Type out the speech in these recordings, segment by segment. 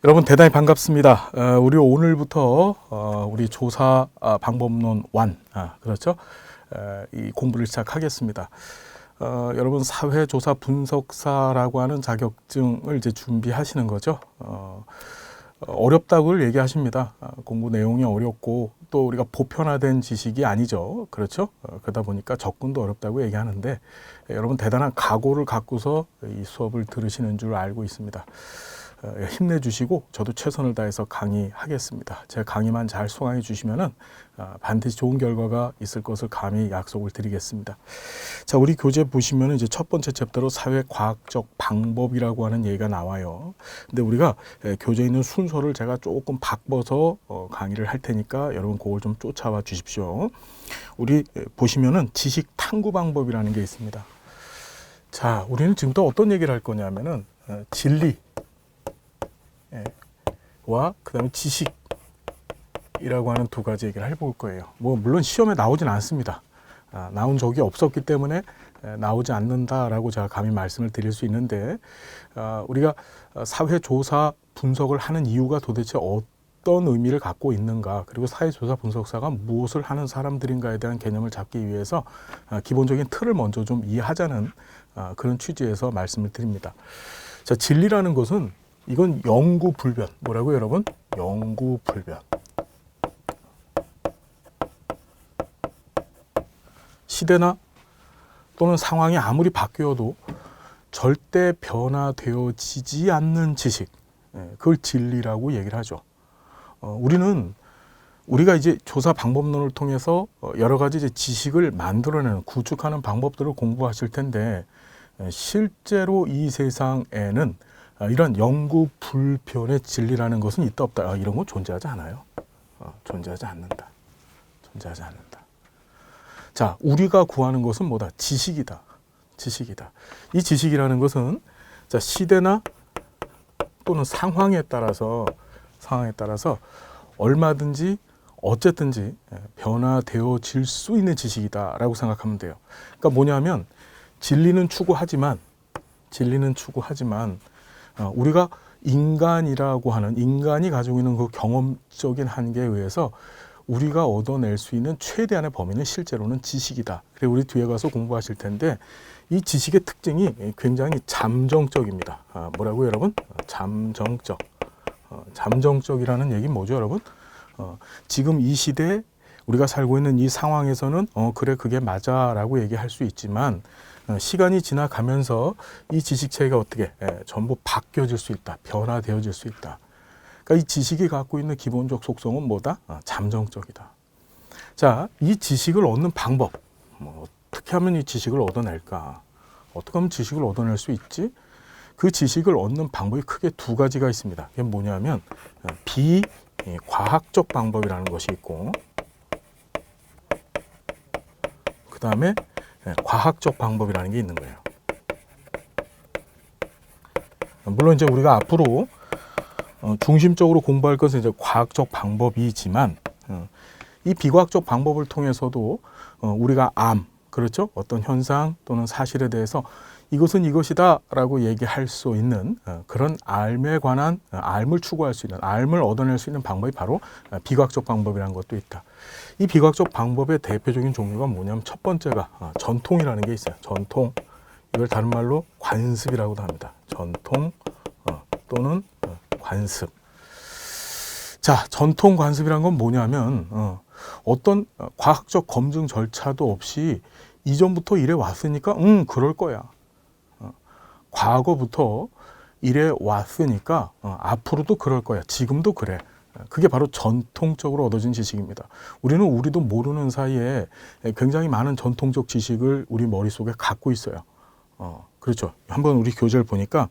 여러분 대단히 반갑습니다. 우리 오늘부터 우리 조사 방법론 1, 그렇죠? 이 공부를 시작하겠습니다. 여러분 사회조사 분석사라고 하는 자격증을 이제 준비하시는 거죠. 어렵다고 얘기하십니다. 공부 내용이 어렵고 또 우리가 보편화된 지식이 아니죠. 그렇죠? 그러다 보니까 접근도 어렵다고 얘기하는데 여러분 대단한 각오를 갖고서 이 수업을 들으시는 줄 알고 있습니다. 힘내주시고 저도 최선을 다해서 강의하겠습니다. 제 강의만 잘 수강해 주시면은 반드시 좋은 결과가 있을 것을 감히 약속을 드리겠습니다. 자, 우리 교재 보시면은 이제 첫 번째 챕터로 사회과학적 방법이라고 하는 얘기가 나와요. 근데 우리가 교재에 있는 순서를 제가 조금 바꿔서 강의를 할 테니까 여러분 그걸 좀 쫓아와 주십시오. 우리 보시면은 지식 탐구 방법이라는 게 있습니다. 자, 우리는 지금부터 어떤 얘기를 할 거냐면은 진리 와 그다음에 지식이라고 하는 두 가지 얘기를 해볼 거예요. 물론 시험에 나오진 않습니다. 나온 적이 없었기 때문에 나오지 않는다라고 제가 감히 말씀을 드릴 수 있는데 우리가 사회조사 분석을 하는 이유가 도대체 어떤 의미를 갖고 있는가, 그리고 사회조사 분석사가 무엇을 하는 사람들인가에 대한 개념을 잡기 위해서 기본적인 틀을 먼저 좀 이해하자는 그런 취지에서 말씀을 드립니다. 자, 진리라는 것은 이건 영구불변. 뭐라고요, 여러분? 영구불변. 시대나 또는 상황이 아무리 바뀌어도 절대 변화되어지지 않는 지식, 그걸 진리라고 얘기를 하죠. 우리가 이제 조사 방법론을 통해서 여러 가지 이제 지식을 만들어내는, 구축하는 방법들을 공부하실 텐데 실제로 이 세상에는 이런 영구불변의 진리라는 것은 있다 없다, 이런 건 존재하지 않아요. 존재하지 않는다. 존재하지 않는다. 자, 우리가 구하는 것은 뭐다? 지식이다. 지식이다. 이 지식이라는 것은 자, 시대나 또는 상황에 따라서 얼마든지 어쨌든지 변화되어질 수 있는 지식이다라고 생각하면 돼요. 그러니까 뭐냐면 진리는 추구하지만 우리가 인간이라고 하는, 인간이 가지고 있는 그 경험적인 한계에 의해서 우리가 얻어낼 수 있는 최대한의 범위는 실제로는 지식이다. 그리고 우리 뒤에 가서 공부하실 텐데 이 지식의 특징이 굉장히 잠정적입니다. 뭐라고요, 여러분? 잠정적. 잠정적이라는 얘기는 뭐죠, 여러분? 지금 이 시대에 우리가 살고 있는 이 상황에서는 그래, 그게 맞아 라고 얘기할 수 있지만 시간이 지나가면서 이 지식체계가 어떻게 전부 바뀌어질 수 있다. 변화되어질 수 있다. 그러니까 이 지식이 갖고 있는 기본적 속성은 뭐다? 잠정적이다. 자, 이 지식을 얻는 방법, 어떻게 하면 이 지식을 얻어낼까? 어떻게 하면 지식을 얻어낼 수 있지? 그 지식을 얻는 방법이 크게 두 가지가 있습니다. 그게 뭐냐면 비과학적 방법이라는 것이 있고, 그 다음에 과학적 방법이라는 게 있는 거예요. 물론 이제 우리가 앞으로 중심적으로 공부할 것은 이제 과학적 방법이지만 이 비과학적 방법을 통해서도 우리가 그렇죠? 어떤 현상 또는 사실에 대해서 이것은 이것이다 라고 얘기할 수 있는 그런 알에 관한 알을 추구할 수 있는, 알을 얻어낼 수 있는 방법이 바로 비과학적 방법이라는 것도 있다. 이 비과학적 방법의 대표적인 종류가 뭐냐면 첫 번째가 전통이라는 게 있어요. 전통. 이걸 다른 말로 관습이라고도 합니다. 전통 또는 관습. 자, 전통 관습이란 건 뭐냐면 어떤 과학적 검증 절차도 없이 이전부터 이래 왔으니까 그럴 거야. 과거부터 이래 왔으니까 앞으로도 그럴 거야. 지금도 그래. 그게 바로 전통적으로 얻어진 지식입니다. 우리도 모르는 사이에 굉장히 많은 전통적 지식을 우리 머릿속에 갖고 있어요. 그렇죠. 한번 우리 교재를 보니까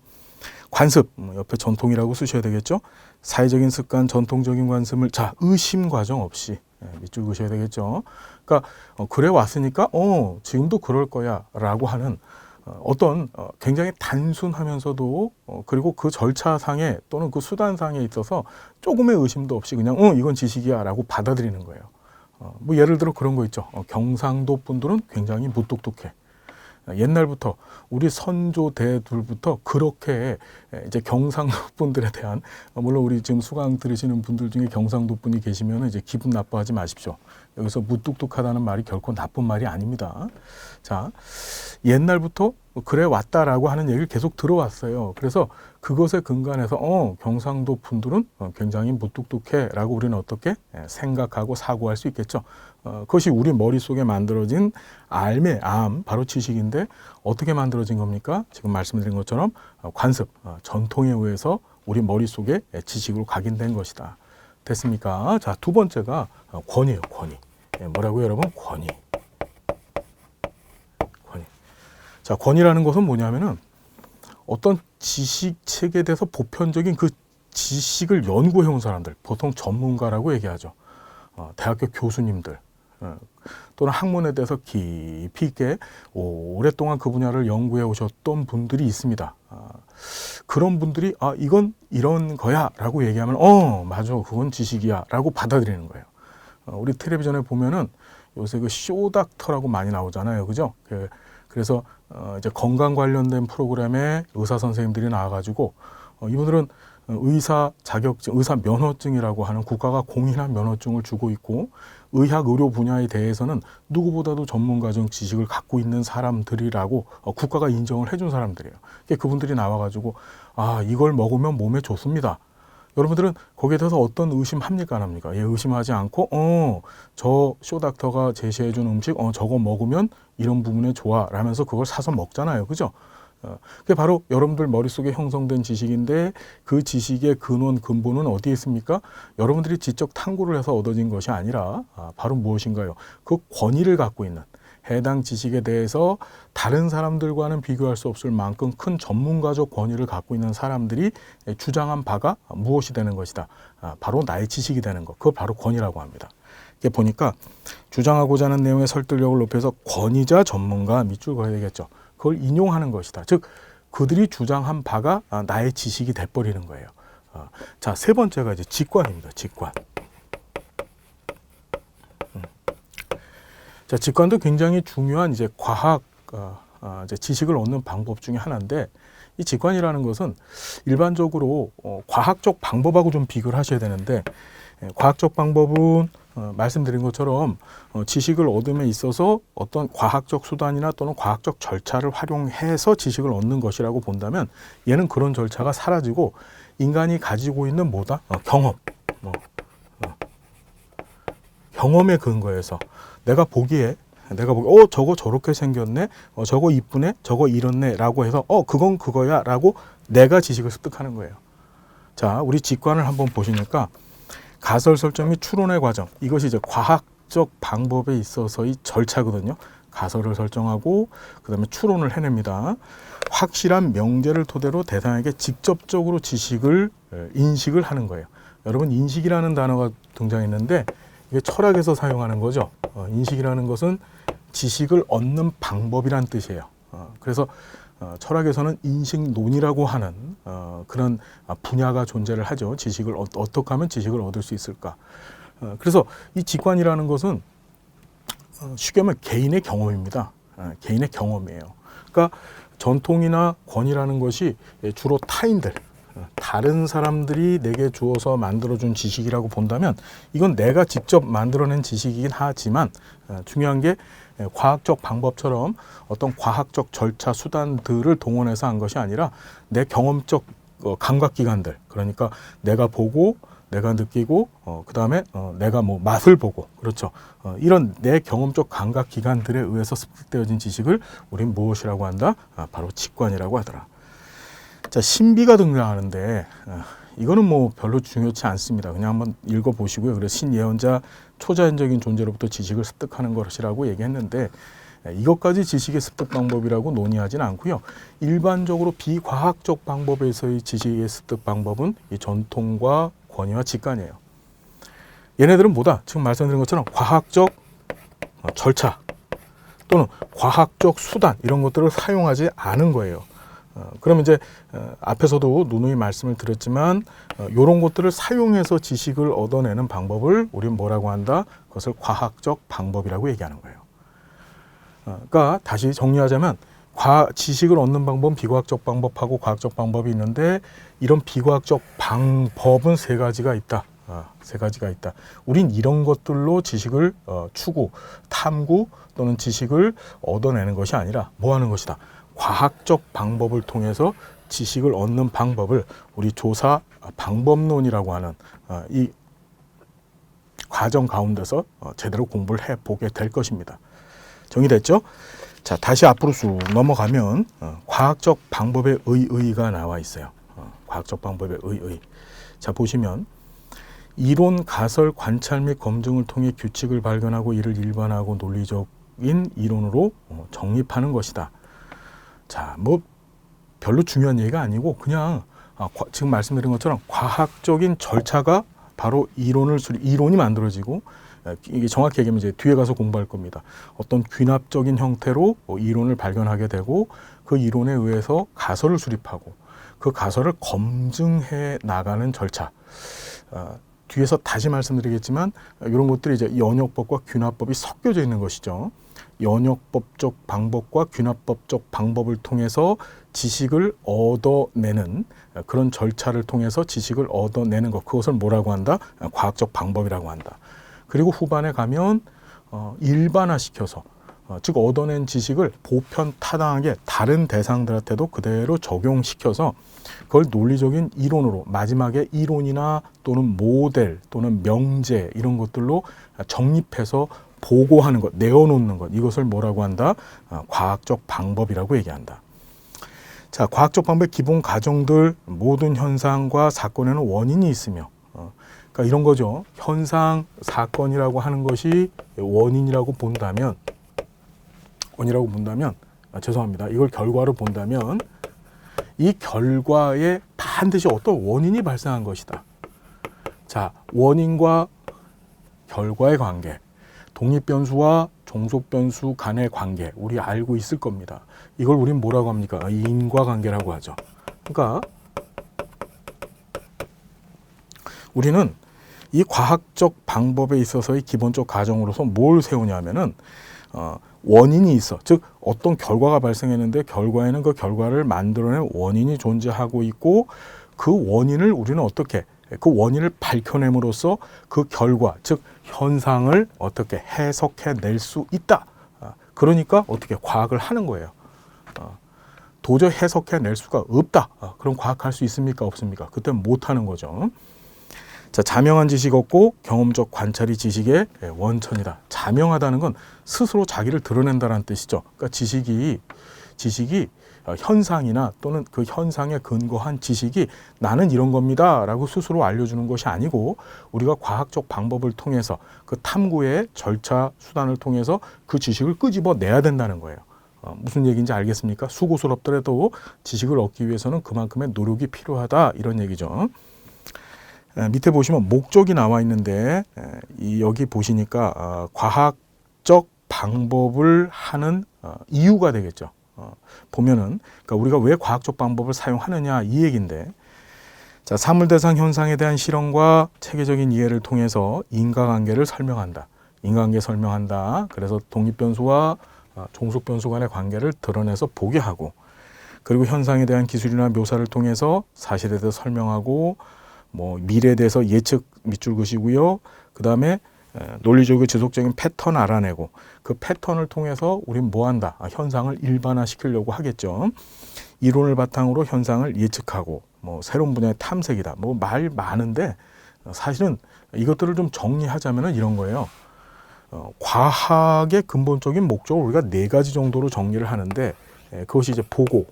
관습, 옆에 전통이라고 쓰셔야 되겠죠. 사회적인 습관, 전통적인 관습을 의심 과정 없이 밑줄 그으셔야 되겠죠. 그러니까 그래 왔으니까 지금도 그럴 거야 라고 하는 어떤 굉장히 단순하면서도 그리고 그 절차상에 또는 그 수단상에 있어서 조금의 의심도 없이 그냥 이건 지식이야 라고 받아들이는 거예요. 예를 들어 그런 거 있죠. 경상도 분들은 굉장히 무뚝뚝해. 옛날부터 우리 선조대들부터 그렇게 이제 경상도 분들에 대한, 물론 우리 지금 수강 들으시는 분들 중에 경상도 분이 계시면 이제 기분 나빠하지 마십시오. 여기서 무뚝뚝하다는 말이 결코 나쁜 말이 아닙니다. 자, 옛날부터 그래 왔다라고 하는 얘기를 계속 들어왔어요. 그래서 그것에 근간해서 경상도 분들은 굉장히 무뚝뚝해라고 우리는 어떻게 생각하고 사고할 수 있겠죠. 그것이 우리 머릿속에 만들어진 암의 암, 바로 지식인데 어떻게 만들어진 겁니까? 지금 말씀드린 것처럼 관습, 전통에 의해서 우리 머릿속에 지식으로 각인된 것이다. 됐습니까? 자, 두 번째가 권위예요. 권위. 뭐라고요, 여러분? 권위. 권위. 자, 권위라는 것은 뭐냐면은 어떤 지식 체계에 대해서 보편적인 그 지식을 연구해온 사람들, 보통 전문가라고 얘기하죠. 대학교 교수님들, 또는 학문에 대해서 깊이 있게 오랫동안 그 분야를 연구해 오셨던 분들이 있습니다. 그런 분들이 이건 이런 거야 라고 얘기하면 맞아, 그건 지식이야 라고 받아들이는 거예요. 우리 텔레비전에 보면은 요새 그 쇼닥터라고 많이 나오잖아요, 그죠? 그래서 이제 건강 관련된 프로그램에 의사 선생님들이 나와가지고 이분들은 의사 자격증, 의사 면허증이라고 하는 국가가 공인한 면허증을 주고 있고, 의학 의료 분야에 대해서는 누구보다도 전문가적 지식을 갖고 있는 사람들이라고 국가가 인정을 해준 사람들이에요. 그분들이 나와가지고 이걸 먹으면 몸에 좋습니다. 여러분들은 거기에 대해서 어떤 의심합니까, 안 합니까? 의심하지 않고 저 쇼닥터가 제시해준 음식 저거 먹으면 이런 부분에 좋아 라면서 그걸 사서 먹잖아요, 그죠? 그게 바로 여러분들 머릿속에 형성된 지식인데, 그 지식의 근원, 근본은 어디에 있습니까? 여러분들이 지적 탐구를 해서 얻어진 것이 아니라 바로 무엇인가요? 그 권위를 갖고 있는, 해당 지식에 대해서 다른 사람들과는 비교할 수 없을 만큼 큰 전문가적 권위를 갖고 있는 사람들이 주장한 바가 무엇이 되는 것이다. 바로 나의 지식이 되는 것. 그걸 바로 권위라고 합니다. 이게 보니까 주장하고자 하는 내용의 설득력을 높여서 권위자, 전문가 밑줄 그어야 되겠죠. 그걸 인용하는 것이다. 즉 그들이 주장한 바가 나의 지식이 돼버리는 거예요. 자, 세 번째가 이제 직관입니다. 직관. 자, 직관도 굉장히 중요한 이제 과학 이제 지식을 얻는 방법 중에 하나인데, 이 직관이라는 것은 일반적으로 과학적 방법하고 좀 비교를 하셔야 되는데, 과학적 방법은 말씀드린 것처럼 지식을 얻음에 있어서 어떤 과학적 수단이나 또는 과학적 절차를 활용해서 지식을 얻는 것이라고 본다면, 얘는 그런 절차가 사라지고 인간이 가지고 있는 뭐다? 경험. 경험에 근거해서 내가 보기에 저거 저렇게 생겼네, 저거 이쁘네, 저거 이렇네 라고 해서 그건 그거야 라고 내가 지식을 습득하는 거예요. 자, 우리 직관을 한번 보시니까 가설 설정 및 추론의 과정, 이것이 이제 과학적 방법에 있어서의 절차거든요. 가설을 설정하고 그 다음에 추론을 해냅니다. 확실한 명제를 토대로 대상에게 직접적으로 지식을 인식을 하는 거예요. 여러분, 인식이라는 단어가 등장했는데 이게 철학에서 사용하는 거죠. 인식이라는 것은 지식을 얻는 방법이란 뜻이에요. 그래서 철학에서는 인식론이라고 하는 그런 분야가 존재를 하죠. 지식을 어떻게 하면 지식을 얻을 수 있을까. 그래서 이 직관이라는 것은 쉽게 말하면 개인의 경험입니다. 개인의 경험이에요. 그러니까 전통이나 권위라는 것이 주로 타인들, 다른 사람들이 내게 주어서 만들어준 지식이라고 본다면 이건 내가 직접 만들어낸 지식이긴 하지만 중요한 게 과학적 방법처럼 어떤 과학적 절차 수단들을 동원해서 한 것이 아니라 내 경험적 감각기관들, 그러니까 내가 보고 내가 느끼고 그 다음에 내가 뭐 맛을 보고, 그렇죠. 이런 내 경험적 감각기관들에 의해서 습득되어진 지식을 우린 무엇이라고 한다? 바로 직관이라고 하더라. 자, 신비가 등장하는데 이거는 뭐 별로 중요치 않습니다. 그냥 한번 읽어보시고요. 그래서 신예언자 초자연적인 존재로부터 지식을 습득하는 것이라고 얘기했는데, 이것까지 지식의 습득 방법이라고 논의하지는 않고요. 일반적으로 비과학적 방법에서의 지식의 습득 방법은 이 전통과 권위와 직관이에요. 얘네들은 뭐다? 지금 말씀드린 것처럼 과학적 절차 또는 과학적 수단, 이런 것들을 사용하지 않은 거예요. 그럼 이제 앞에서도 누누이 말씀을 드렸지만 이런 것들을 사용해서 지식을 얻어내는 방법을 우리는 뭐라고 한다? 그것을 과학적 방법이라고 얘기하는 거예요. 그러니까 다시 정리하자면 지식을 얻는 방법은 비과학적 방법하고 과학적 방법이 있는데 이런 비과학적 방법은 세 가지가 있다. 세 가지가 있다. 우린 이런 것들로 지식을 추구, 탐구 또는 지식을 얻어내는 것이 아니라 뭐 하는 것이다. 과학적 방법을 통해서 지식을 얻는 방법을 우리 조사 방법론이라고 하는 이 과정 가운데서 제대로 공부를 해보게 될 것입니다. 정리됐죠? 자, 다시 앞으로 쭉 넘어가면 과학적 방법의 의의가 나와 있어요. 과학적 방법의 의의. 자, 보시면 이론, 가설, 관찰 및 검증을 통해 규칙을 발견하고 이를 일반화하고 논리적인 이론으로 정립하는 것이다. 자, 뭐 별로 중요한 얘기가 아니고 그냥 지금 말씀드린 것처럼 과학적인 절차가 바로 이론이 만들어지고 이게 정확히 얘기하면 이제 뒤에 가서 공부할 겁니다. 어떤 귀납적인 형태로 이론을 발견하게 되고 그 이론에 의해서 가설을 수립하고 그 가설을 검증해 나가는 절차. 뒤에서 다시 말씀드리겠지만 이런 것들이 이제 연역법과 귀납법이 섞여져 있는 것이죠. 연역법적 방법과 귀납법적 방법을 통해서 지식을 얻어내는 그런 절차를 통해서 지식을 얻어내는 것, 그것을 뭐라고 한다? 과학적 방법이라고 한다. 그리고 후반에 가면 일반화시켜서 즉 얻어낸 지식을 보편타당하게 다른 대상들한테도 그대로 적용시켜서 그걸 논리적인 이론으로 마지막에 이론이나 또는 모델 또는 명제 이런 것들로 정립해서 보고하는 것, 내어놓는 것, 이것을 뭐라고 한다? 과학적 방법이라고 얘기한다. 자, 과학적 방법의 기본 가정들, 모든 현상과 사건에는 원인이 있으며 그러니까 이런 거죠. 현상, 사건이라고 하는 것이 원인이라고 본다면 죄송합니다. 이걸 결과로 본다면 이 결과에 반드시 어떤 원인이 발생한 것이다. 자, 원인과 결과의 관계, 독립변수와 종속변수 간의 관계, 우리 알고 있을 겁니다. 이걸 우린 뭐라고 합니까? 인과관계라고 하죠. 그러니까 우리는 이 과학적 방법에 있어서의 기본적 가정으로서 뭘 세우냐면은 원인이 있어. 즉 어떤 결과가 발생했는데 결과에는 그 결과를 만들어낸 원인이 존재하고 있고 그 원인을 우리는 어떻게 그 원인을 밝혀냄으로써 그 결과 즉 현상을 어떻게 해석해낼 수 있다. 그러니까 어떻게 과학을 하는 거예요. 도저히 해석해낼 수가 없다. 그럼 과학할 수 있습니까? 없습니까? 그때 못하는 거죠. 자, 자명한 지식 없고 경험적 관찰이 지식의 원천이다. 자명하다는 건 스스로 자기를 드러낸다는 뜻이죠. 그러니까 지식이 현상이나 또는 그 현상에 근거한 지식이 나는 이런 겁니다 라고 스스로 알려주는 것이 아니고 우리가 과학적 방법을 통해서 그 탐구의 절차 수단을 통해서 그 지식을 끄집어내야 된다는 거예요. 무슨 얘기인지 알겠습니까? 수고스럽더라도 지식을 얻기 위해서는 그만큼의 노력이 필요하다 이런 얘기죠. 밑에 보시면 목적이 나와 있는데 여기 보시니까 과학적 방법을 하는 이유가 되겠죠. 보면은 그러니까 우리가 왜 과학적 방법을 사용하느냐 이 얘기인데 자, 사물 대상 현상에 대한 실험과 체계적인 이해를 통해서 인과관계를 설명한다. 인과관계 설명한다. 그래서 독립변수와 종속변수 간의 관계를 드러내서 보게 하고 그리고 현상에 대한 기술이나 묘사를 통해서 사실에 대해서 설명하고 뭐 미래에 대해서 예측 밑줄 그시고요. 그 다음에 논리적이고 지속적인 패턴 알아내고 그 패턴을 통해서 우리는 뭐 한다? 현상을 일반화시키려고 하겠죠. 이론을 바탕으로 현상을 예측하고 뭐 새로운 분야의 탐색이다. 뭐 말 많은데 사실은 이것들을 좀 정리하자면 이런 거예요. 과학의 근본적인 목적을 우리가 4가지 정도로 정리를 하는데 그것이 이제 보고,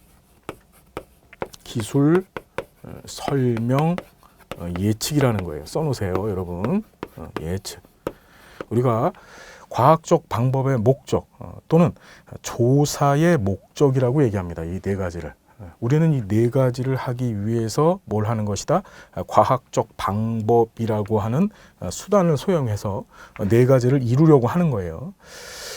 기술, 설명, 예측이라는 거예요. 써놓으세요, 여러분. 예측. 우리가 과학적 방법의 목적 또는 조사의 목적이라고 얘기합니다. 이 4가지를. 우리는 이 4가지를 하기 위해서 뭘 하는 것이다? 과학적 방법이라고 하는 수단을 소용해서 4가지를 이루려고 하는 거예요.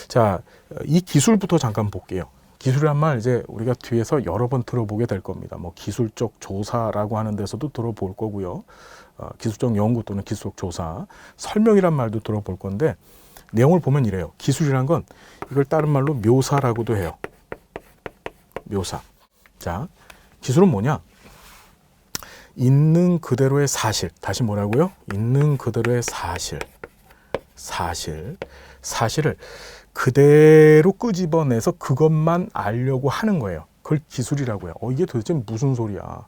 자, 이 기술부터 잠깐 볼게요. 기술이란 말 이제 우리가 뒤에서 여러 번 들어보게 될 겁니다. 뭐 기술적 조사라고 하는 데서도 들어볼 거고요. 기술적 연구 또는 기술적 조사, 설명이란 말도 들어볼 건데 내용을 보면 이래요. 기술이란 건 이걸 다른 말로 묘사라고도 해요. 묘사. 자, 기술은 뭐냐? 있는 그대로의 사실. 다시 뭐라고요? 있는 그대로의 사실. 사실을 그대로 끄집어내서 그것만 알려고 하는 거예요. 그걸 기술이라고 해요. 이게 도대체 무슨 소리야?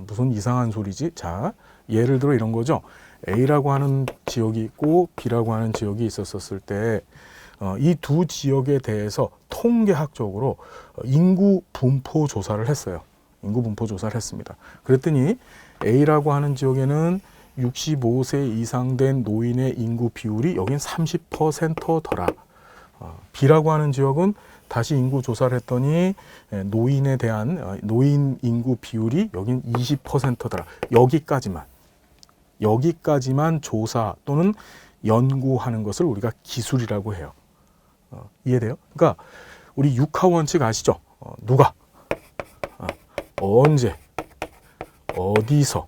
무슨 이상한 소리지? 자, 예를 들어 이런 거죠. A라고 하는 지역이 있고 B라고 하는 지역이 있었을 때 이 두 지역에 대해서 통계학적으로 인구 분포 조사를 했어요. 인구 분포 조사를 했습니다. 그랬더니 A라고 하는 지역에는 65세 이상 된 노인의 인구 비율이 여긴 30%더라. B라고 하는 지역은 다시 인구 조사를 했더니 노인에 대한 노인 인구 비율이 여긴 20%더라. 여기까지만 조사 또는 연구하는 것을 우리가 기술이라고 해요. 이해돼요? 그러니까 우리 육하원칙 아시죠? 누가, 언제, 어디서,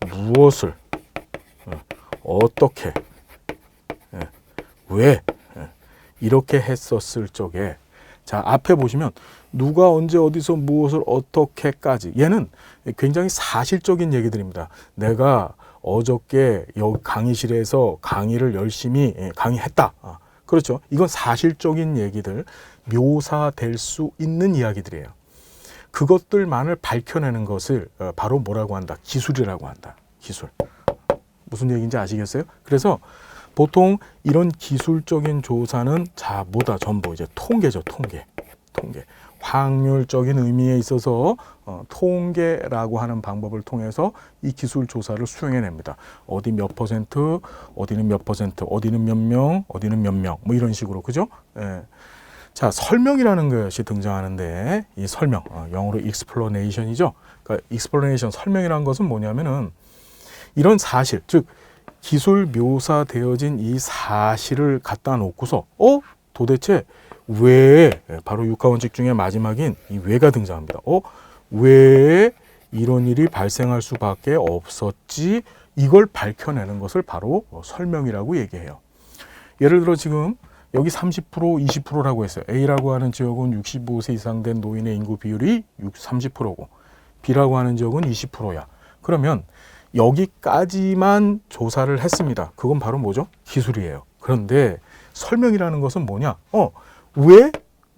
무엇을, 어떻게, 왜 이렇게 했었을 적에, 자, 앞에 보시면 누가 언제 어디서 무엇을 어떻게까지, 얘는 굉장히 사실적인 얘기들입니다. 내가 어저께 여기 강의실에서 강의를 열심히 강의했다. 그렇죠. 이건 사실적인 얘기들, 묘사될 수 있는 이야기들이에요. 그것들만을 밝혀내는 것을 바로 뭐라고 한다? 기술이라고 한다. 기술. 무슨 얘기인지 아시겠어요? 그래서 보통 이런 기술적인 조사는 뭐다? 전부 이제 통계죠. 통계. 확률적인 의미에 있어서 통계라고 하는 방법을 통해서 이 기술 조사를 수행해냅니다. 어디 몇 퍼센트, 어디는 몇 퍼센트, 어디는 몇 명, 어디는 몇 명, 뭐 이런 식으로, 그죠? 예. 자, 설명이라는 것이 등장하는데, 이 설명, 영어로 explanation이죠. 그러니까 explanation, 설명이라는 것은 뭐냐면은 이런 사실, 즉 기술 묘사되어진 이 사실을 갖다 놓고서 도대체 왜, 바로 육하원칙 중에 마지막인 이 왜가 등장합니다. 왜 이런 일이 발생할 수밖에 없었지? 이걸 밝혀내는 것을 바로 설명이라고 얘기해요. 예를 들어 지금 여기 30%, 20%라고 했어요. A라고 하는 지역은 65세 이상 된 노인의 인구 비율이 30%고 B라고 하는 지역은 20%야. 그러면 여기까지만 조사를 했습니다. 그건 바로 뭐죠? 기술이에요. 그런데 설명이라는 것은 뭐냐? 왜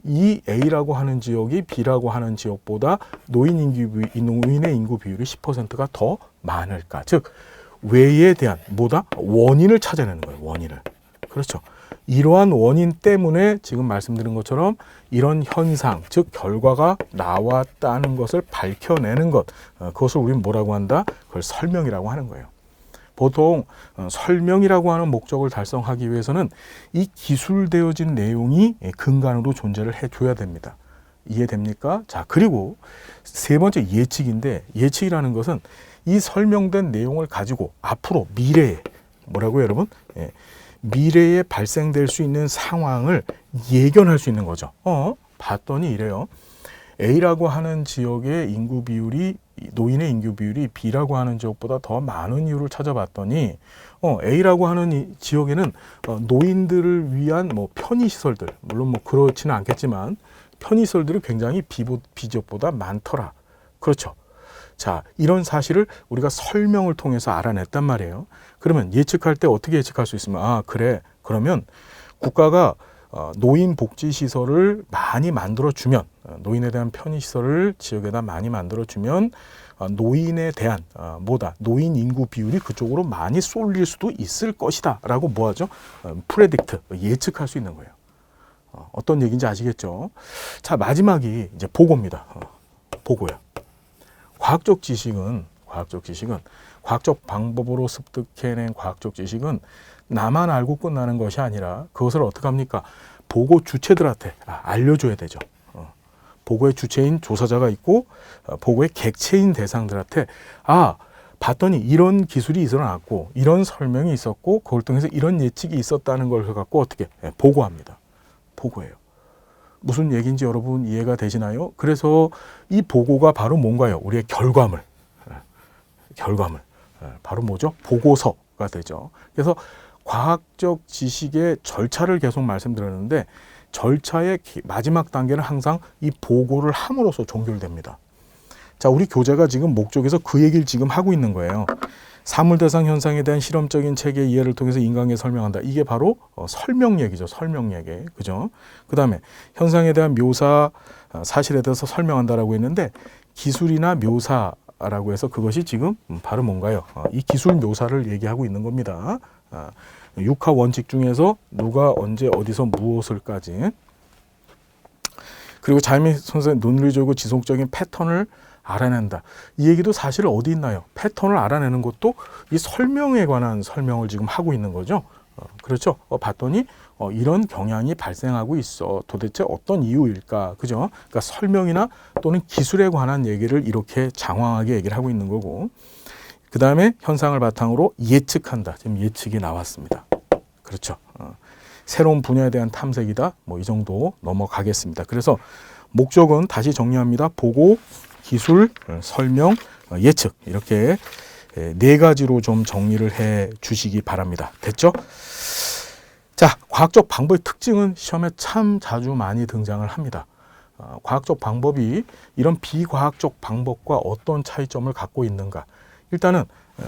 이 A라고 하는 지역이 B라고 하는 지역보다 노인의 인구 비율이 10%가 더 많을까? 즉, 왜에 대한 뭐다? 원인을 찾아내는 거예요. 원인을. 그렇죠. 이러한 원인 때문에 지금 말씀드린 것처럼 이런 현상, 즉 결과가 나왔다는 것을 밝혀내는 것, 그것을 우리는 뭐라고 한다? 그걸 설명이라고 하는 거예요. 보통 설명이라고 하는 목적을 달성하기 위해서는 이 기술되어진 내용이 근간으로 존재를 해줘야 됩니다. 이해됩니까? 자, 그리고 세 번째 예측인데, 예측이라는 것은 이 설명된 내용을 가지고 앞으로 미래에, 뭐라고요, 여러분? 미래에 발생될 수 있는 상황을 예견할 수 있는 거죠. 봤더니 이래요. A라고 하는 지역의 인구 비율이, 노인의 인구 비율이 B라고 하는 지역보다 더 많은 이유를 찾아봤더니 A라고 하는 이 지역에는 노인들을 위한 편의시설들, 물론 그렇지는 않겠지만 편의시설들이 굉장히 B 지역보다 많더라. 그렇죠. 자, 이런 사실을 우리가 설명을 통해서 알아냈단 말이에요. 그러면 예측할 때 어떻게 예측할 수 있으면, 그래. 그러면 국가가 노인복지시설을 많이 만들어주면, 노인에 대한 편의시설을 지역에다 많이 만들어주면 노인에 대한 노인 인구 비율이 그쪽으로 많이 쏠릴 수도 있을 것이다 라고 뭐하죠? 프레딕트, 예측할 수 있는 거예요. 어떤 얘기인지 아시겠죠? 자, 마지막이 이제 보고입니다. 보고야. 과학적 지식은 과학적 방법으로 습득해낸 과학적 지식은 나만 알고 끝나는 것이 아니라 그것을 어떻게 합니까? 보고 주체들한테 알려줘야 되죠. 보고의 주체인 조사자가 있고 보고의 객체인 대상들한테 봤더니 이런 기술이 일어났고 이런 설명이 있었고 그걸 통해서 이런 예측이 있었다는 걸 갖고 어떻게 보고합니다. 보고해요. 무슨 얘기인지 여러분 이해가 되시나요? 그래서 이 보고가 바로 뭔가요? 우리의 결과물. 바로 뭐죠? 보고서가 되죠. 그래서 과학적 지식의 절차를 계속 말씀드렸는데 절차의 마지막 단계는 항상 이 보고를 함으로써 종결됩니다. 자, 우리 교재가 지금 목적에서 그 얘기를 지금 하고 있는 거예요. 사물 대상 현상에 대한 실험적인 체계 이해를 통해서 인간에게 설명한다. 이게 바로 설명 얘기죠. 설명 얘기. 그죠? 그다음에 현상에 대한 묘사, 사실에 대해서 설명한다라고 했는데 기술이나 묘사라고 해서 그것이 지금 바로 뭔가요? 이 기술 묘사를 얘기하고 있는 겁니다. 육하 원칙 중에서 누가 언제 어디서 무엇을까지. 그리고 자이미 선생의 논리적이고 지속적인 패턴을 알아낸다. 이 얘기도 사실 어디 있나요? 패턴을 알아내는 것도 이 설명에 관한 설명을 지금 하고 있는 거죠. 그렇죠? 봤더니 이런 경향이 발생하고 있어. 도대체 어떤 이유일까? 그죠? 그러니까 설명이나 또는 기술에 관한 얘기를 이렇게 장황하게 얘기를 하고 있는 거고. 그 다음에 현상을 바탕으로 예측한다. 지금 예측이 나왔습니다. 그렇죠? 새로운 분야에 대한 탐색이다. 뭐 이 정도 넘어가겠습니다. 그래서 목적은 다시 정리합니다. 보고, 기술, 설명, 예측 이렇게 네 가지로 좀 정리를 해 주시기 바랍니다. 됐죠? 자, 과학적 방법의 특징은 시험에 참 자주 많이 등장을 합니다. 과학적 방법이 이런 비과학적 방법과 어떤 차이점을 갖고 있는가. 일단은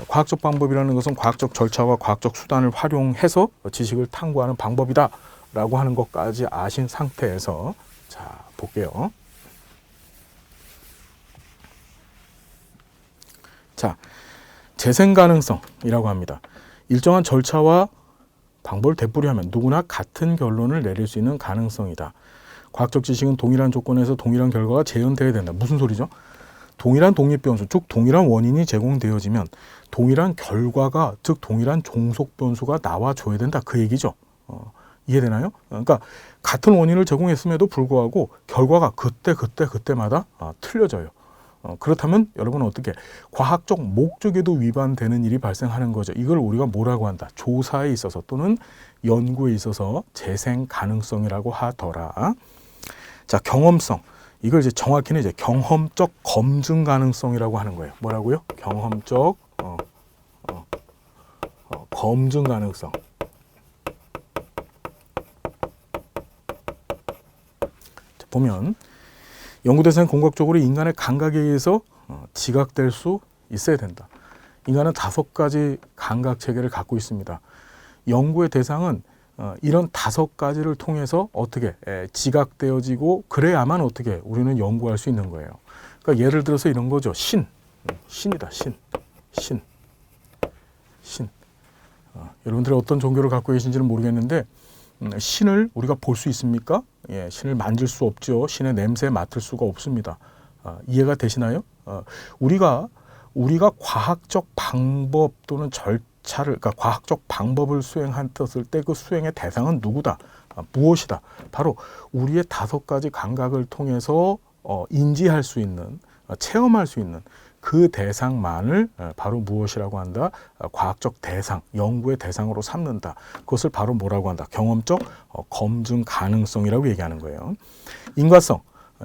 과학적 방법이라는 것은 과학적 절차와 과학적 수단을 활용해서 지식을 탐구하는 방법이다 라고 하는 것까지 아신 상태에서 자, 볼게요. 자, 재생 가능성이라고 합니다. 일정한 절차와 방법을 되풀이하면 누구나 같은 결론을 내릴 수 있는 가능성이다. 과학적 지식은 동일한 조건에서 동일한 결과가 재현되어야 된다. 무슨 소리죠? 동일한 독립변수, 즉 동일한 원인이 제공되어지면 동일한 결과가, 즉 동일한 종속 변수가 나와줘야 된다. 그 얘기죠. 이해되나요? 그러니까 같은 원인을 제공했음에도 불구하고 결과가 그때마다 틀려져요. 그렇다면 여러분은 어떻게 과학적 목적에도 위반되는 일이 발생하는 거죠. 이걸 우리가 뭐라고 한다? 조사에 있어서 또는 연구에 있어서 재생 가능성이라고 하더라. 자, 경험성. 이걸 이제 정확히는 이제 경험적 검증 가능성이라고 하는 거예요. 뭐라고요? 경험적 검증 가능성. 자, 보면 연구 대상이 공격적으로 인간의 감각에 의해서 지각될 수 있어야 된다. 인간은 5가지 감각 체계를 갖고 있습니다. 연구의 대상은 이런 5가지를 통해서 어떻게 지각되어지고 그래야만 어떻게 우리는 연구할 수 있는 거예요. 그러니까 예를 들어서 이런 거죠. 신이다. 신. 여러분들이 어떤 종교를 갖고 계신지는 모르겠는데 신을 우리가 볼 수 있습니까? 예, 신을 만질 수 없죠. 신의 냄새 맡을 수가 없습니다. 이해가 되시나요? 우리가 과학적 방법 또는 절차를, 그러니까 과학적 방법을 수행했을 때 그 수행의 대상은 누구다? 무엇이다? 바로 우리의 5가지 감각을 통해서 인지할 수 있는, 체험할 수 있는 그 대상만을 바로 무엇이라고 한다? 과학적 대상, 연구의 대상으로 삼는다. 그것을 바로 뭐라고 한다? 경험적 검증 가능성이라고 얘기하는 거예요. 인과성,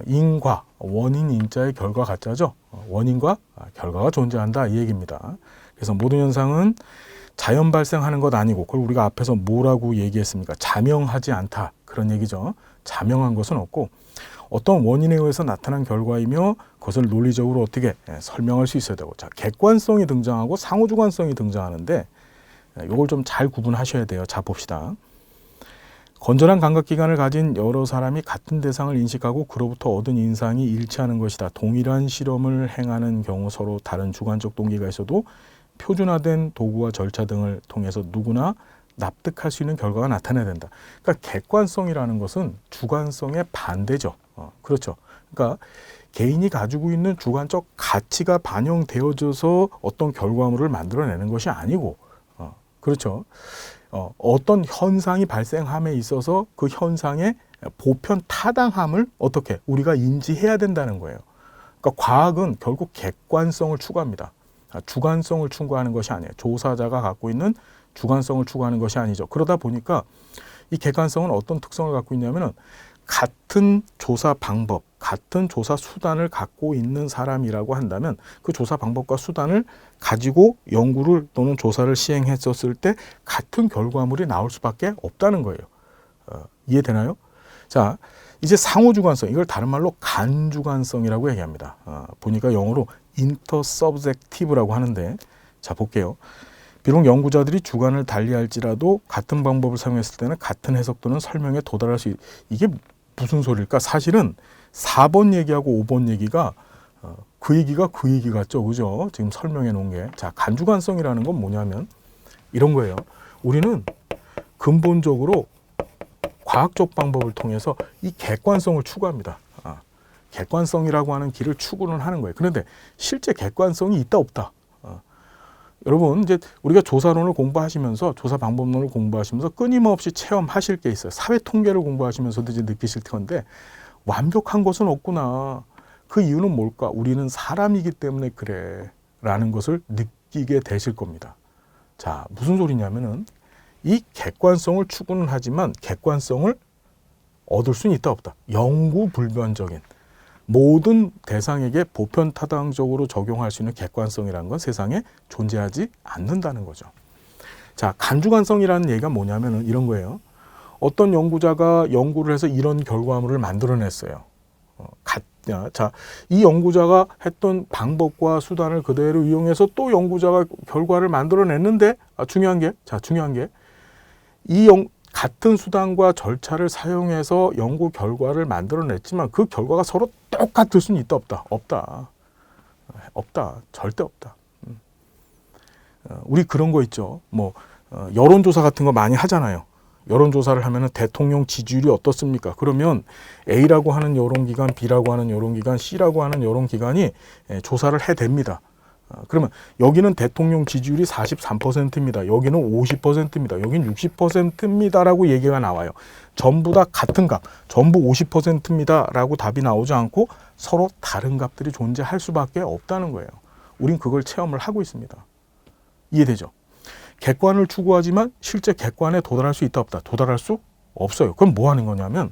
인과, 원인 인자의 결과 같자죠. 원인과 결과가 존재한다 이 얘기입니다. 그래서 모든 현상은 자연 발생하는 것 아니고 그걸 우리가 앞에서 뭐라고 얘기했습니까? 자명하지 않다 그런 얘기죠. 자명한 것은 없고 어떤 원인에 의해서 나타난 결과이며 그것을 논리적으로 어떻게 설명할 수 있어야 되고, 자, 객관성이 등장하고 상호주관성이 등장하는데 이걸 좀 잘 구분하셔야 돼요. 자, 봅시다. 건전한 감각기관을 가진 여러 사람이 같은 대상을 인식하고 그로부터 얻은 인상이 일치하는 것이다. 동일한 실험을 행하는 경우 서로 다른 주관적 동기가 있어도 표준화된 도구와 절차 등을 통해서 누구나 납득할 수 있는 결과가 나타나야 된다. 그러니까 객관성이라는 것은 주관성의 반대죠. 그렇죠. 그러니까 개인이 가지고 있는 주관적 가치가 반영되어져서 어떤 결과물을 만들어내는 것이 아니고, 그렇죠. 어떤 현상이 발생함에 있어서 그 현상의 보편 타당함을 어떻게 우리가 인지해야 된다는 거예요. 그러니까 과학은 결국 객관성을 추구합니다. 주관성을 추구하는 것이 아니에요. 조사자가 갖고 있는 주관성을 추구하는 것이 아니죠. 그러다 보니까 이 객관성은 어떤 특성을 갖고 있냐면은 같은 조사 방법, 같은 조사 수단을 갖고 있는 사람이라고 한다면 그 조사 방법과 수단을 가지고 연구를 또는 조사를 시행했었을 때 같은 결과물이 나올 수밖에 없다는 거예요. 이해되나요? 자, 이제 상호주관성, 이걸 다른 말로 간주관성이라고 얘기합니다. 보니까 영어로 intersubjective라고 하는데, 자 볼게요. 비록 연구자들이 주관을 달리할지라도 같은 방법을 사용했을 때는 같은 해석 또는 설명에 도달할 수 이게 무슨 소리일까? 사실은 4번 얘기하고 5번 얘기가 그 얘기가 그 얘기 같죠, 그죠? 지금 설명해 놓은 게. 자, 간주관성이라는 건 뭐냐면 이런 거예요. 우리는 근본적으로 과학적 방법을 통해서 이 객관성을 추구합니다. 객관성이라고 하는 길을 추구는 하는 거예요. 그런데 실제 객관성이 있다 없다. 여러분 이제 우리가 조사론을 공부하시면서 조사 방법론을 공부하시면서 끊임없이 체험하실 게 있어요. 사회 통계를 공부하시면서도 이제 느끼실 건데 완벽한 것은 없구나. 그 이유는 뭘까? 우리는 사람이기 때문에 그래 라는 것을 느끼게 되실 겁니다. 자, 무슨 소리냐면은 이 객관성을 추구는 하지만 객관성을 얻을 수는 있다 없다. 영구 불변적인 모든 대상에게 보편타당적으로 적용할 수 있는 객관성이라는 건 세상에 존재하지 않는다는 거죠. 자, 간주관성이라는 얘기가 뭐냐면은 이런 거예요. 어떤 연구자가 연구를 해서 이런 결과물을 만들어냈어요. 자, 이 연구자가 했던 방법과 수단을 그대로 이용해서 또 연구자가 결과를 만들어냈는데 중요한 게 같은 수단과 절차를 사용해서 연구 결과를 만들어냈지만 그 결과가 서로 똑같을 수는 있다 없다. 없다. 절대 없다. 우리 그런 거 있죠. 여론조사 같은 거 많이 하잖아요. 여론조사를 하면은 대통령 지지율이 어떻습니까? 그러면 A라고 하는 여론기관, B라고 하는 여론기관, C라고 하는 여론기관이 조사를 해댑니다. 그러면 여기는 대통령 지지율이 43%입니다. 여기는 50%입니다. 여기는 60%입니다라고 얘기가 나와요. 전부 다 같은 값, 전부 50%입니다라고 답이 나오지 않고 서로 다른 값들이 존재할 수밖에 없다는 거예요. 우린 그걸 체험을 하고 있습니다. 이해되죠? 객관을 추구하지만 실제 객관에 도달할 수 있다 없다? 도달할 수 없어요. 그럼 뭐 하는 거냐면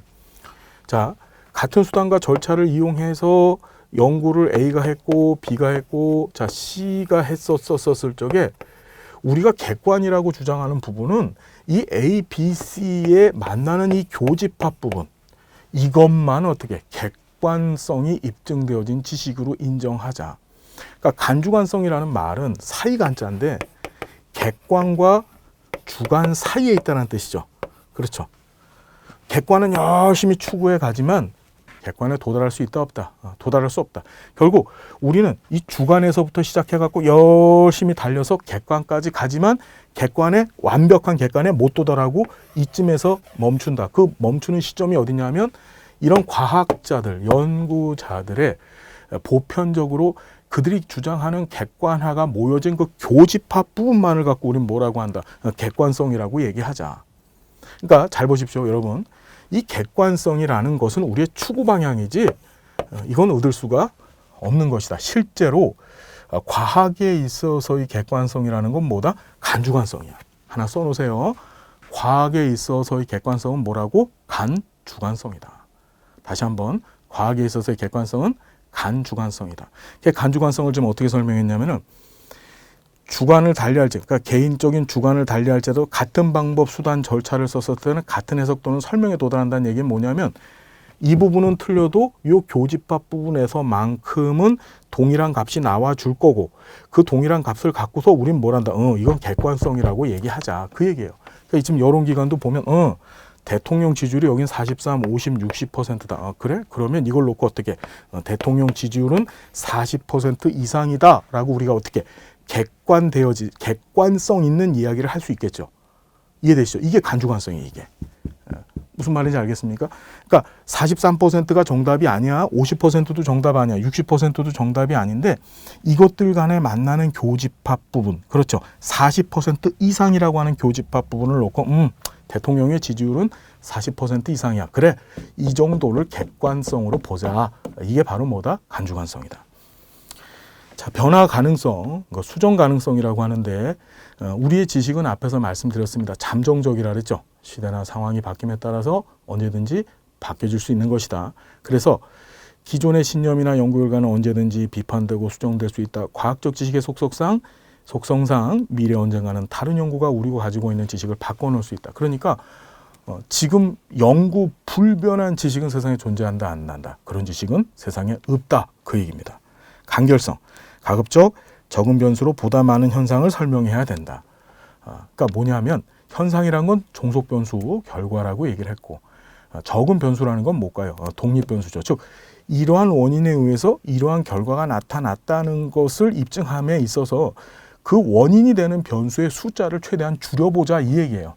자, 같은 수단과 절차를 이용해서 연구를 A가 했고 B가 했고 자 C가 했었을 적에 우리가 객관이라고 주장하는 부분은 이 A, B, C에 만나는 이 교집합 부분 이것만 어떻게 객관성이 입증되어진 지식으로 인정하자. 그러니까 간주관성이라는 말은 사이간자인데 객관과 주관 사이에 있다는 뜻이죠. 그렇죠. 객관은 열심히 추구해 가지만 객관에 도달할 수 있다 없다. 도달할 수 없다. 결국 우리는 이 주관에서부터 시작해 갖고 열심히 달려서 객관까지 가지만 완벽한 객관에 못 도달하고 이쯤에서 멈춘다. 그 멈추는 시점이 어디냐면 이런 과학자들, 연구자들의 보편적으로 그들이 주장하는 객관화가 모여진 그 교집합 부분만을 갖고 우리는 뭐라고 한다. 객관성이라고 얘기하자. 그러니까 잘 보십시오, 여러분. 이 객관성이라는 것은 우리의 추구 방향이지 이건 얻을 수가 없는 것이다. 실제로 과학에 있어서의 객관성이라는 건 뭐다? 간주관성이야. 하나 써놓으세요. 과학에 있어서의 객관성은 뭐라고? 간주관성이다. 다시 한번 과학에 있어서의 객관성은 간주관성이다. 간주관성을 좀 어떻게 설명했냐면은 주관을 달리할 때, 그러니까 개인적인 주관을 달리할 때도 같은 방법, 수단, 절차를 썼을 때는 같은 해석 또는 설명에 도달한다는 얘기는 뭐냐면 이 부분은 틀려도 이 교집합 부분에서만큼은 동일한 값이 나와 줄 거고 그 동일한 값을 갖고서 우린 뭘 한다? 이건 객관성이라고 얘기하자. 그 얘기예요. 그러니까 지금 여론기관도 보면 대통령 지지율이 여긴 43, 50, 60%다. 그래? 그러면 이걸 놓고 어떻게 대통령 지지율은 40% 이상이다 라고 우리가 어떻게 객관성 있는 이야기를 할 수 있겠죠. 이해되시죠? 이게 간주관성이에요. 이게 무슨 말인지 알겠습니까? 그러니까 43%가 정답이 아니야, 50%도 정답 아니야, 60%도 정답이 아닌데 이것들 간에 만나는 교집합 부분, 그렇죠. 40% 이상이라고 하는 교집합 부분을 놓고 대통령의 지지율은 40% 이상이야. 그래, 이 정도를 객관성으로 보자. 이게 바로 뭐다? 간주관성이다. 자, 변화 가능성, 수정 가능성이라고 하는데 우리의 지식은 앞에서 말씀드렸습니다. 잠정적이라 그랬죠. 시대나 상황이 바뀜에 따라서 언제든지 바뀌어질 수 있는 것이다. 그래서 기존의 신념이나 연구 결과는 언제든지 비판되고 수정될 수 있다. 과학적 지식의 속성상 미래 언젠가는 다른 연구가 우리가 가지고 있는 지식을 바꿔놓을 수 있다. 그러니까 지금 영구 불변한 지식은 세상에 존재한다 안 난다. 그런 지식은 세상에 없다. 그 얘기입니다. 간결성, 가급적 적은 변수로 보다 많은 현상을 설명해야 된다. 그러니까 뭐냐면 현상이란 건 종속 변수 결과라고 얘기를 했고 적은 변수라는 건 뭘까요? 독립 변수죠. 즉 이러한 원인에 의해서 이러한 결과가 나타났다는 것을 입증함에 있어서 그 원인이 되는 변수의 숫자를 최대한 줄여보자 이 얘기예요.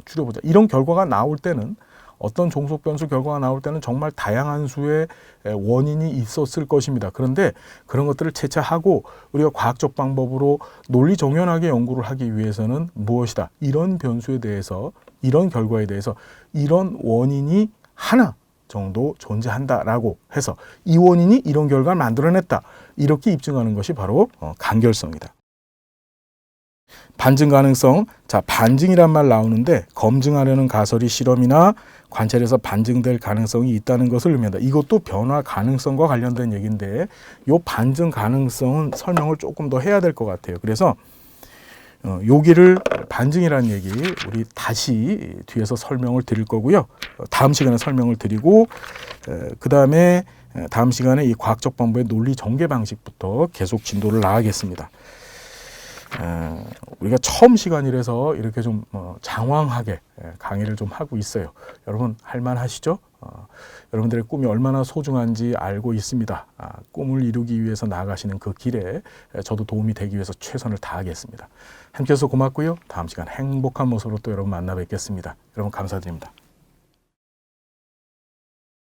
줄여보자. 이런 결과가 나올 때는 어떤 종속 변수 결과가 나올 때는 정말 다양한 수의 원인이 있었을 것입니다. 그런데 그런 것들을 채차하고 우리가 과학적 방법으로 논리 정연하게 연구를 하기 위해서는 무엇이다. 이런 변수에 대해서 이런 결과에 대해서 이런 원인이 하나 정도 존재한다라고 해서 이 원인이 이런 결과를 만들어냈다. 이렇게 입증하는 것이 바로 간결성이다. 반증 가능성, 자 반증이란 말 나오는데 검증하려는 가설이 실험이나 관찰에서 반증될 가능성이 있다는 것을 의미한다. 이것도 변화 가능성과 관련된 얘기인데 이 반증 가능성은 설명을 조금 더 해야 될 것 같아요. 그래서 여기를 반증이라는 얘기 우리 다시 뒤에서 설명을 드릴 거고요. 다음 시간에 설명을 드리고 그 다음에 다음 시간에 이 과학적 방법의 논리 전개 방식부터 계속 진도를 나가겠습니다. 우리가 처음 시간이라서 이렇게 좀 장황하게 강의를 좀 하고 있어요. 여러분 할만하시죠? 여러분들의 꿈이 얼마나 소중한지 알고 있습니다. 꿈을 이루기 위해서 나아가시는 그 길에 저도 도움이 되기 위해서 최선을 다하겠습니다. 함께해서 고맙고요. 다음 시간 행복한 모습으로 또 여러분 만나 뵙겠습니다. 여러분 감사드립니다.